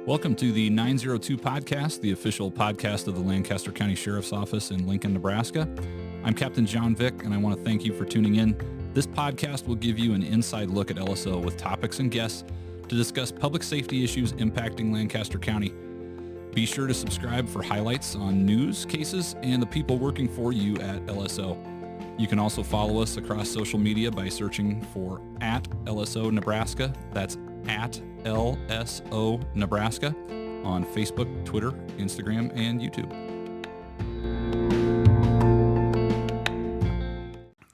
Welcome to the 902 podcast, the official podcast of the Lancaster County Sheriff's Office in Lincoln, Nebraska. I'm Captain Vik, and I want to thank you for tuning in. This podcast will give you an inside look at LSO with topics and guests to discuss public safety issues impacting Lancaster County. Be sure to subscribe for highlights on news, cases, and the people working for you at LSO. You can also follow us across social media by searching for @LSO Nebraska. That's @LSO Nebraska on Facebook, Twitter, Instagram, and YouTube.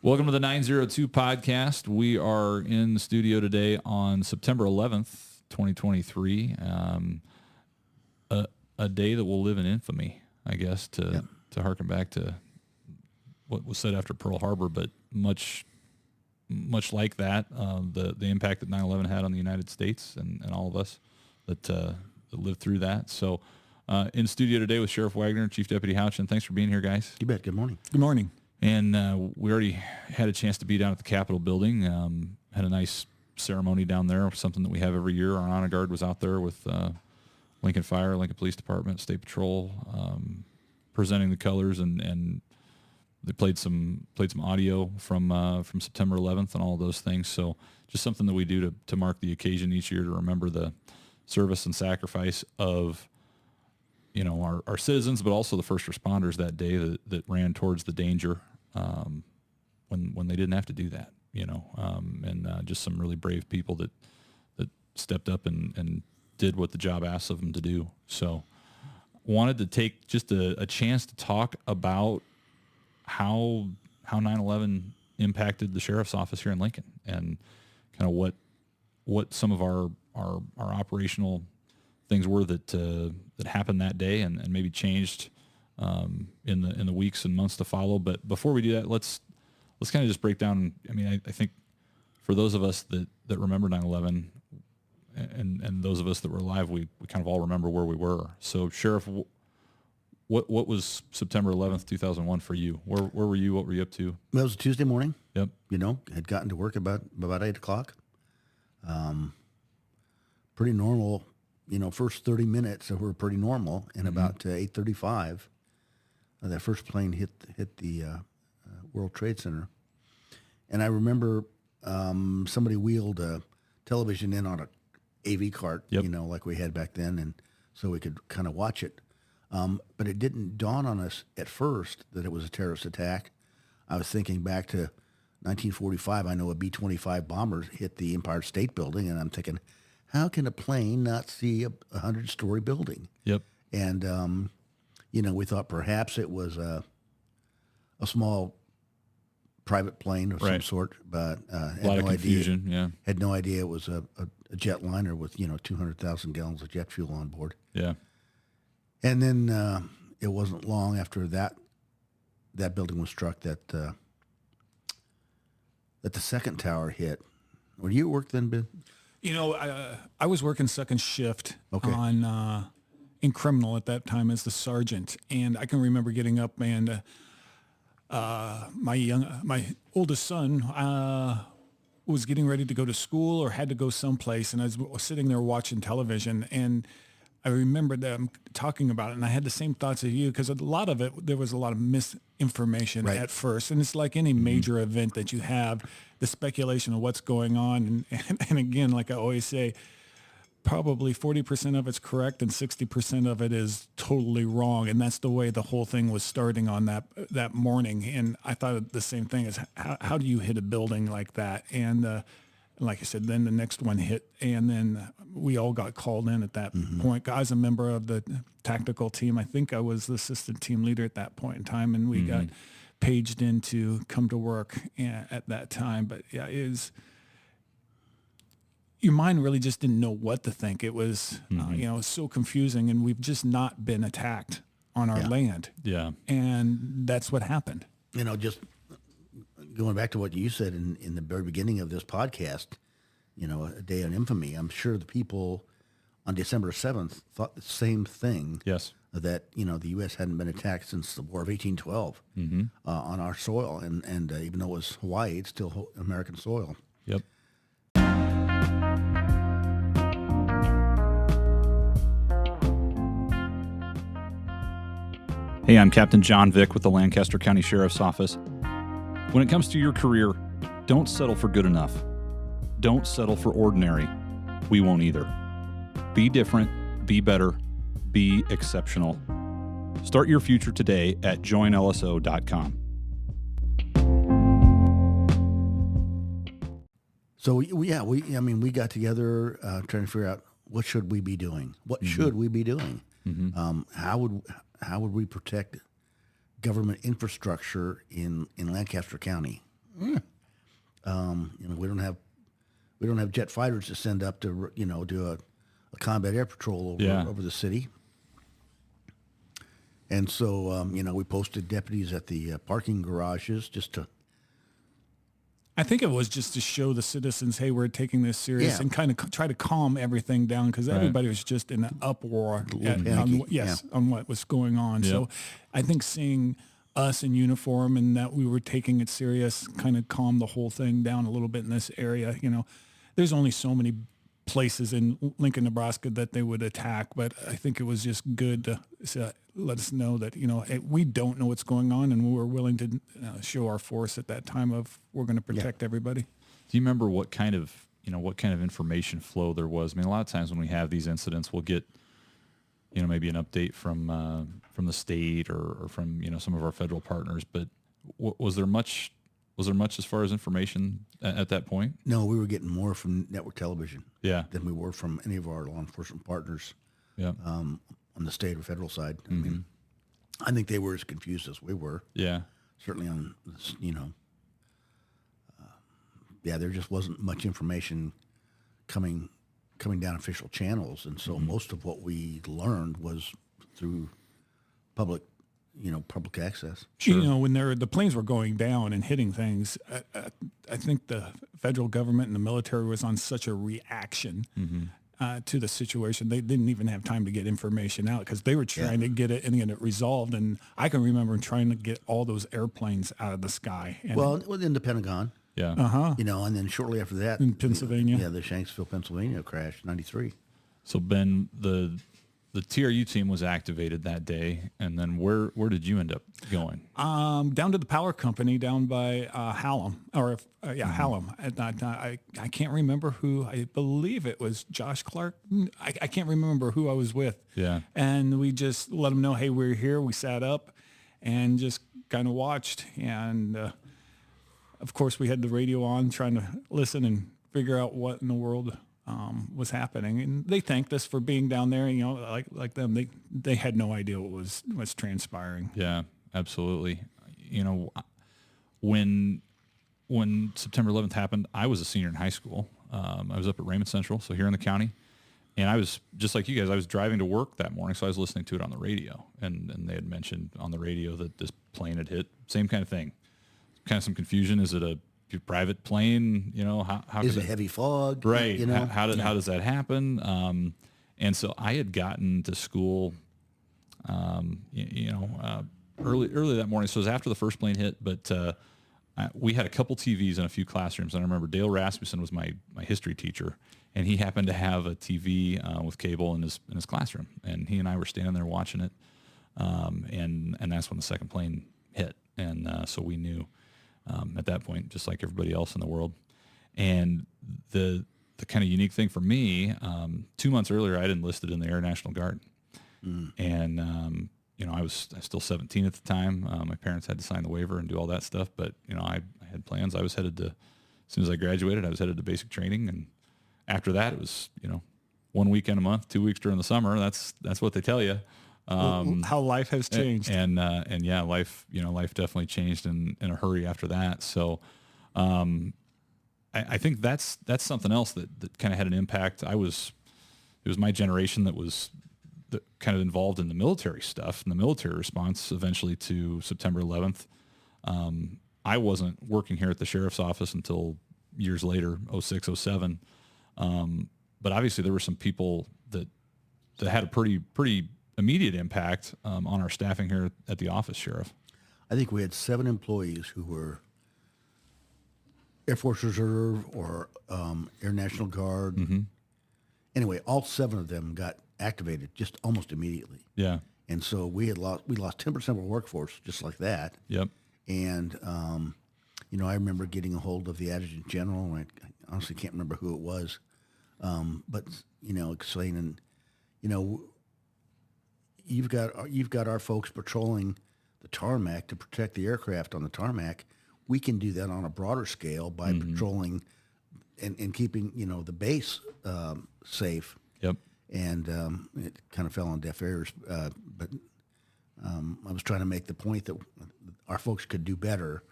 Welcome to the 902 podcast. We are in the studio today on September 11th, 2023. A day that will live in infamy, I guess, to harken back to what was said after Pearl Harbor, but much like that, the impact that 9/11 had on the United States and all of us that lived through that. So in studio today with Sheriff Wagner, Chief Deputy Houchin. Thanks for being here, guys. You bet. Good morning. Good morning. And we already had a chance to be down at the Capitol building, had a nice ceremony down there, something that we have every year. Our honor guard was out there with Lincoln Fire, Lincoln Police Department, State Patrol, presenting the colors, and they played some audio from September 11th and all of those things. So just something that we do to mark the occasion each year to remember the service and sacrifice of, you know, our citizens, but also the first responders that day that ran towards the danger when they didn't have to do that, you know, and just some really brave people that stepped up and did what the job asked of them to do. So wanted to take just a chance to talk about how 9/11 impacted the sheriff's office here in Lincoln, and kind of what some of our operational things were that happened that day and maybe changed in the weeks and months to follow. But before we do that, let's kind of just break down. I mean, I think for those of us that remember 9/11 and those of us that were alive, we kind of all remember where we were. So, Sheriff, what was September 11th, 2001 for you? Where were you? What were you up to? Well, it was a Tuesday morning. Yep. You know, had gotten to work about 8 o'clock. Pretty normal. You know, first 30 minutes were pretty normal. And about 8:35, that first plane hit the World Trade Center. And I remember somebody wheeled a television in on a AV cart, you know, like we had back then, and so we could kind of watch it. But it didn't dawn on us at first that it was a terrorist attack. I was thinking back to 1945. I know a B-25 bomber hit the Empire State Building, and I'm thinking, how can a plane not see a 100-story building? Yep. And, you know, we thought perhaps it was a small private plane of some sort, but had a lot of no confusion, idea. Had no idea it was a jetliner with, 200,000 gallons of jet fuel on board. Yeah. And then it wasn't long after that building was struck that the second tower hit. Were you at work then, Ben? You know, I was working second shift on in criminal at that time as the sergeant, and I can remember getting up and my oldest son was getting ready to go to school or had to go someplace, and I was sitting there watching television, and I remember them talking about it, and I had the same thoughts as you, because a lot of it, there was a lot of misinformation at first, and it's like any major event that you have, the speculation of what's going on, and again, like I always say, probably 40% of it's correct and 60% of it is totally wrong, and that's the way the whole thing was starting on that morning. And I thought the same thing is, how do you hit a building like that? And like I said, then the next one hit, and then we all got called in at that point. I was a member of the tactical team. I think I was the assistant team leader at that point in time, and we got paged in to come to work at that time. But yeah, it was, your mind really just didn't know what to think. It was, it was so confusing, and we've just not been attacked on our land. Yeah. And that's what happened. You know, just going back to what you said in the very beginning of this podcast, you know, a day in infamy, I'm sure the people on December 7th thought the same thing. Yes. That, you know, the U.S. hadn't been attacked since the War of 1812 on our soil. And even though it was Hawaii, it's still American soil. Yep. Hey, I'm Captain Vik with the Lancaster County Sheriff's Office. When it comes to your career, don't settle for good enough. Don't settle for ordinary. We won't either. Be different, be better, be exceptional. Start your future today at joinlso.com. So we got together trying to figure out what should we be doing. What should we be doing? How would we protect government infrastructure in Lancaster County? We don't have jet fighters to send up to do a combat air patrol over the city. And so we posted deputies at the parking garages just to. I think it was just to show the citizens, hey, we're taking this serious, and kind of try to calm everything down, because everybody was just in an uproar on what was going on. Yep. So I think seeing us in uniform and that we were taking it serious kind of calmed the whole thing down a little bit in this area. There's only so many places in Lincoln, Nebraska that they would attack, but I think it was just good to let us know that, hey, we don't know what's going on, and we're willing to show our force at that time of we're going to protect everybody. Do you remember what kind of information flow there was? I mean, a lot of times when we have these incidents, we'll get, maybe an update from the state or from, some of our federal partners, but was there much as far as information at that point? No, we were getting more from network television than we were from any of our law enforcement partners on the state or federal side. I mean, I think they were as confused as we were. Yeah. Certainly on, there just wasn't much information coming down official channels. And so most of what we learned was through public access. Sure. When the planes were going down and hitting things, I think the federal government and the military was on such a reaction to the situation. They didn't even have time to get information out because they were trying to get it and get it resolved. And I can remember trying to get all those airplanes out of the sky. And within the Pentagon. Yeah. And then shortly after that, in Pennsylvania. The Shanksville, Pennsylvania crash, 93. So Ben, the TRU team was activated that day, and then where did you end up going? Down to the power company down by Hallam, Hallam. I can't remember who. I believe it was Josh Clark. I can't remember who I was with. Yeah. And we just let them know, hey, we're here. We sat up and just kind of watched. And, of course, we had the radio on trying to listen and figure out what in the world was happening, and they thanked us for being down there. Like them, they had no idea what was transpiring. Yeah, absolutely. When September 11th happened, I was a senior in high school. I was up at Raymond Central, so here in the county, and I was just like you guys. I was driving to work that morning, so I was listening to it on the radio, and they had mentioned on the radio that this plane had hit. Same kind of thing. Kind of some confusion. Is it your private plane? How is it heavy fog? Right. How does that happen? And so I had gotten to school, early that morning. So it was after the first plane hit, but we had a couple TVs in a few classrooms. And I remember Dale Rasmussen was my history teacher, and he happened to have a TV with cable in his classroom, and he and I were standing there watching it, and that's when the second plane hit, and so we knew. At that point, just like everybody else in the world. And the kind of unique thing for me, 2 months earlier, I had enlisted in the Air National Guard. And, I was still 17 at the time. My parents had to sign the waiver and do all that stuff. But, I had plans. I was headed to, as soon as I graduated, I was headed to basic training. And after that, it was, 1 weekend a month, 2 weeks during the summer. That's what they tell you. How life has changed, and life definitely changed in a hurry after that. So, I think that's something else that kind of had an impact. It was my generation that was kind of involved in the military stuff and the military response eventually to September 11th. I wasn't working here at the sheriff's office until years later, 06, 07. But obviously there were some people that had a pretty immediate impact on our staffing here at the office, Sheriff. I think we had 7 employees who were Air Force Reserve or Air National Guard. Anyway, all 7 of them got activated just almost immediately. Yeah. And so we lost 10% of our workforce just like that. Yep. And, I remember getting a hold of the Adjutant General, and I honestly can't remember who it was, but, explaining, you've got our folks patrolling the tarmac to protect the aircraft on the tarmac. We can do that on a broader scale by patrolling and keeping, the base safe. Yep. And it kind of fell on deaf ears. But I was trying to make the point that our folks could do better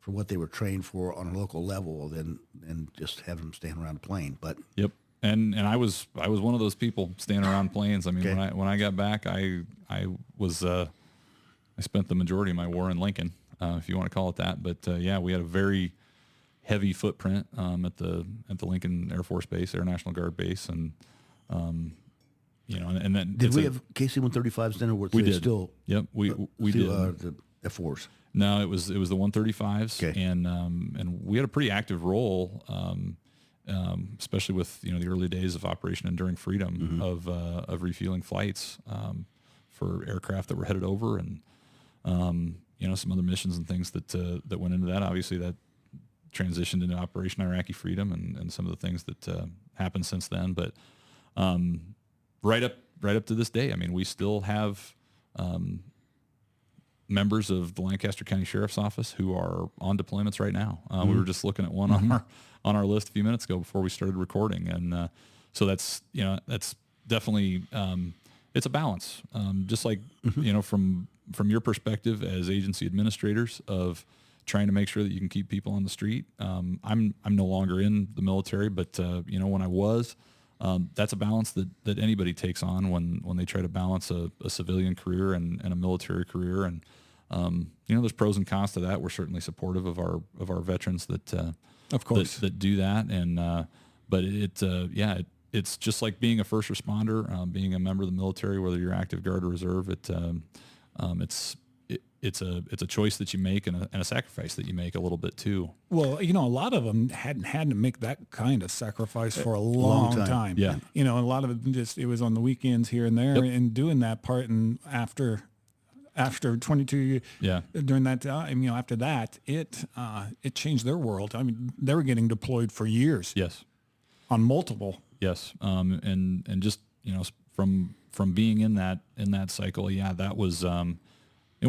for what they were trained for on a local level than just have them stand around a plane. But yep. And I was one of those people standing around planes. I mean, Okay. when I got back, I spent the majority of my war in Lincoln, if you want to call it that. But yeah, we had a very heavy footprint at the Lincoln Air Force Base, Air National Guard Base, and and then did we have KC-135s then, or were we they did. still? Yep, we did. The F-4s. No, it was the 135s, Okay. and we had a pretty active role, especially with the early days of Operation Enduring Freedom of refueling flights for aircraft that were headed over, and some other missions and things that went into that. Obviously, that transitioned into Operation Iraqi Freedom and some of the things that happened since then. But right up to this day, I mean, we still have members of the Lancaster County Sheriff's Office who are on deployments right now. We were just looking at one on our list a few minutes ago before we started recording, and so that's definitely it's a balance. Just like from your perspective as agency administrators of trying to make sure that you can keep people on the street. I'm no longer in the military, but when I was, that's a balance that anybody takes on when they try to balance a civilian career and a military career. And there's pros and cons to that. We're certainly supportive of our veterans that Of course. that do that. And but it's just like being a first responder, being a member of the military, whether you're active guard or reserve. It's a choice that you make and a sacrifice that you make a little bit too. Well, a lot of them hadn't had to make that kind of sacrifice for a long time. Yeah. A lot of it it was on the weekends here and there, and doing that part. And after 22, during that time, after that, it changed their world. I mean, they were getting deployed for years. Yes. On multiple. Yes. And just, from being in that cycle, that was, and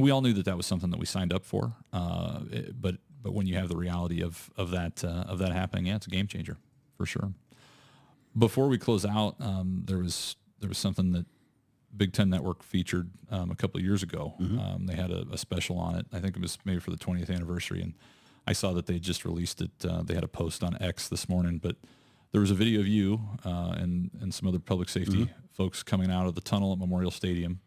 we all knew that was something that we signed up for. But when you have the reality of that happening, it's a game changer for sure. Before we close out, there was something that Big Ten Network featured a couple of years ago. They had a special on it. I think it was maybe for the 20th anniversary, and I saw that they just released it. They had a post on X this morning, but there was a video of you and some other public safety folks coming out of the tunnel at Memorial Stadium.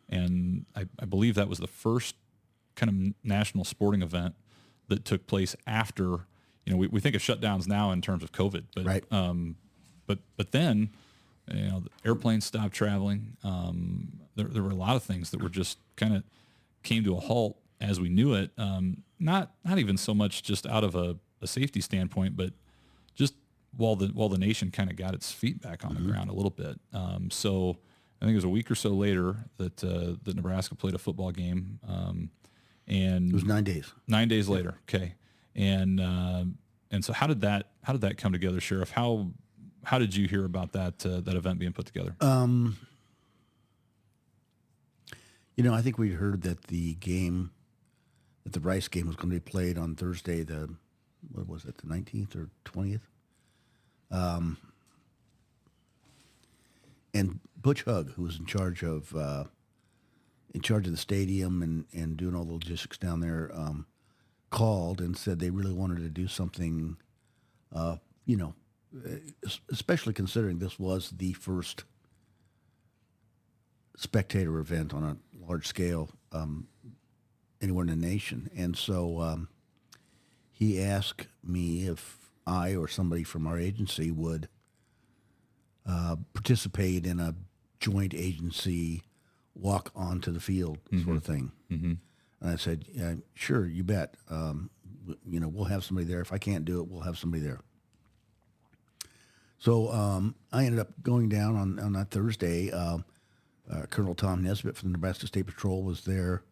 And I believe that was the first kind of national sporting event that took place after, we think of shutdowns now in terms of COVID, but Right. But then, the airplanes stopped traveling. There were a lot of things that were just kind of came to a halt as we knew it. Not even so much just out of a safety standpoint, but just while the nation kind of got its feet back on the ground a little bit. So I think it was a week or so later that Nebraska played a football game, and It was 9 days. 9 days later. Okay, and so how did that come together, Sheriff? How did you hear about that event being put together? I think we heard that the Rice game was going to be played on Thursday, the 19th or 20th? And Butch Hugg, who was in charge of the stadium and doing all the logistics down there, called and said they really wanted to do something, especially considering this was the first spectator event on a large scale anywhere in the nation. And so he asked me if I or somebody from our agency would participate in a joint agency walk onto the field sort of thing. And I said, yeah, sure, you bet. We'll have somebody there. If I can't do it, we'll have somebody there. So I ended up going down on that Thursday. Colonel Tom Nesbitt from the Nebraska State Patrol was there.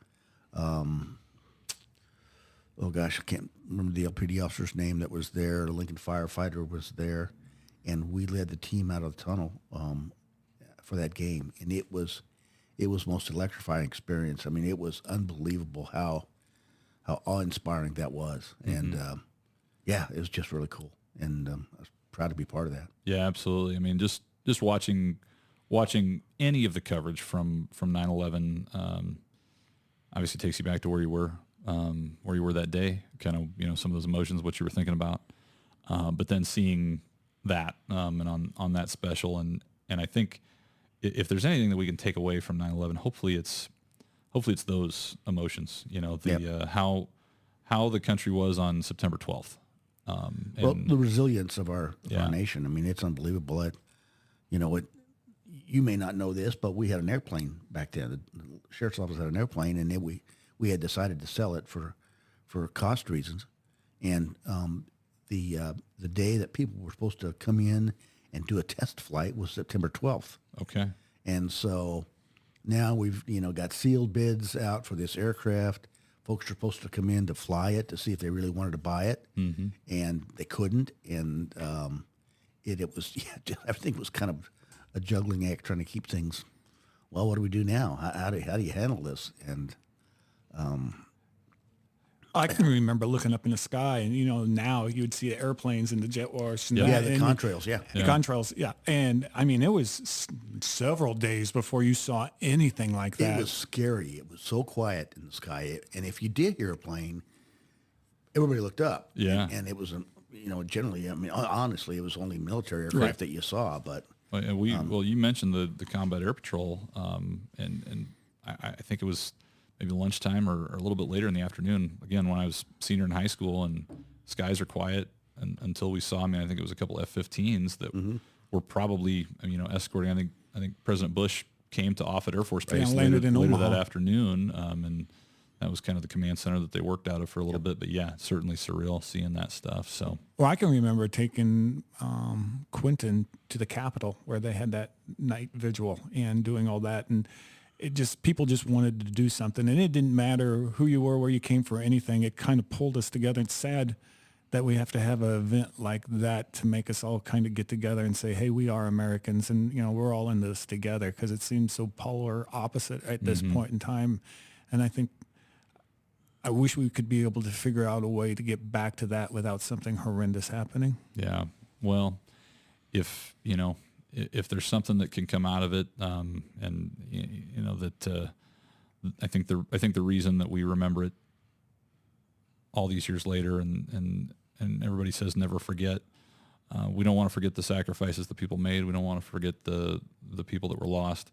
Oh gosh, I can't remember the LPD officer's name that was there. The Lincoln firefighter was there, and we led the team out of the tunnel for that game, and it was most electrifying experience. I mean, it was unbelievable how awe-inspiring that was, and yeah, it was just really cool, and I was proud to be part of that. Yeah, absolutely. I mean, just watching any of the coverage from 9/11 obviously takes you back to where you were that day, kind of, you know, some of those emotions, what you were thinking about, but then seeing that and on that special, and I think if there's anything that we can take away from 9/11, hopefully it's those emotions, you know, how the country was on September 12th. Well, the resilience of our nation. I mean, it's unbelievable. You may not know this, but we had an airplane back then. The sheriff's office had an airplane, and then we had decided to sell it for cost reasons. And the day that people were supposed to come in and do a test flight was September 12th. Okay. And so now we've got sealed bids out for this aircraft. Folks are supposed to come in to fly it to see if they really wanted to buy it, and they couldn't. And it was everything was kind of a juggling act, trying to keep things. Well, what do we do now? How do you handle this? And I can remember looking up in the sky, and now you would see the airplanes and the jet wars. And the and contrails, the contrails, and I mean, it was several days before you saw anything like that. It was scary. It was so quiet in the sky, and if you did hear a plane, everybody looked up. Yeah, and it was generally, I mean, honestly, it was only military aircraft that you saw. But you mentioned the Combat Air Patrol, and I think it was maybe lunchtime or a little bit later in the afternoon, again, when I was senior in high school, and skies are quiet until we saw, I think it was a couple F-15s that were probably, escorting. I think President Bush came to Offutt Air Force Base later that afternoon, and that was kind of the command center that they worked out of for a little bit. But yeah, certainly surreal seeing that stuff. So, well, I can remember taking Quentin to the Capitol where they had that night vigil and doing all that, and people just wanted to do something, and it didn't matter who you were, where you came from, or anything. It kind of pulled us together. It's sad that we have to have an event like that to make us all kind of get together and say, hey, we are Americans, and we're all in this together, because it seems so polar opposite at this point in time. And I wish we could be able to figure out a way to get back to that without something horrendous happening. Yeah. Well, if there's something that can come out of it, and that I think the reason that we remember it all these years later, and everybody says never forget. We don't want to forget the sacrifices the people made. We don't want to forget the people that were lost.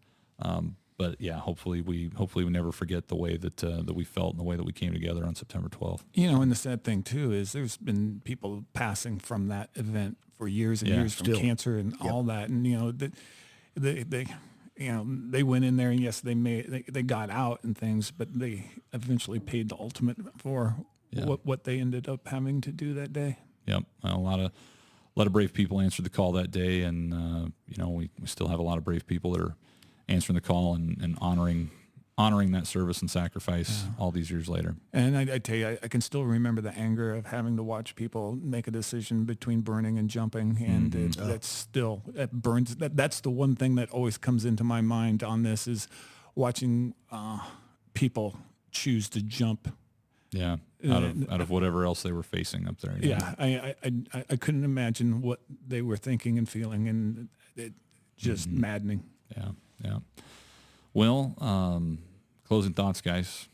But yeah, hopefully we never forget the way that we felt and the way that we came together on September 12th. And the sad thing too is there's been people passing from that event for years and years from cancer and all that, and they went in there, and yes, they got out and things, but they eventually paid the ultimate for what they ended up having to do that day. Yep, a lot of brave people answered the call that day, and we still have a lot of brave people that are answering the call and honoring that service and sacrifice all these years later. And I tell you, I can still remember the anger of having to watch people make a decision between burning and jumping, and it burns. That's the one thing that always comes into my mind on this, is watching people choose to jump. Yeah, out of whatever else they were facing up there. Yeah, I couldn't imagine what they were thinking and feeling, and it just maddening. Yeah. Well, closing thoughts, guys.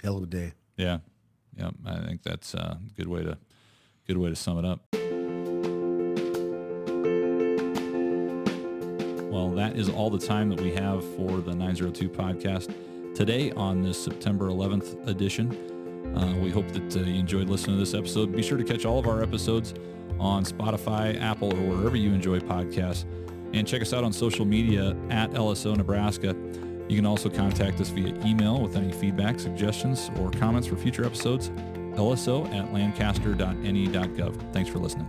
Hell of a day. Yeah. I think that's a good way to sum it up. Well, that is all the time that we have for the 902 podcast today on this September 11th edition. We hope that you enjoyed listening to this episode. Be sure to catch all of our episodes on Spotify, Apple, or wherever you enjoy podcasts. And check us out on social media at LSO Nebraska. You can also contact us via email with any feedback, suggestions, or comments for future episodes. LSO@lancaster.ne.gov. Thanks for listening.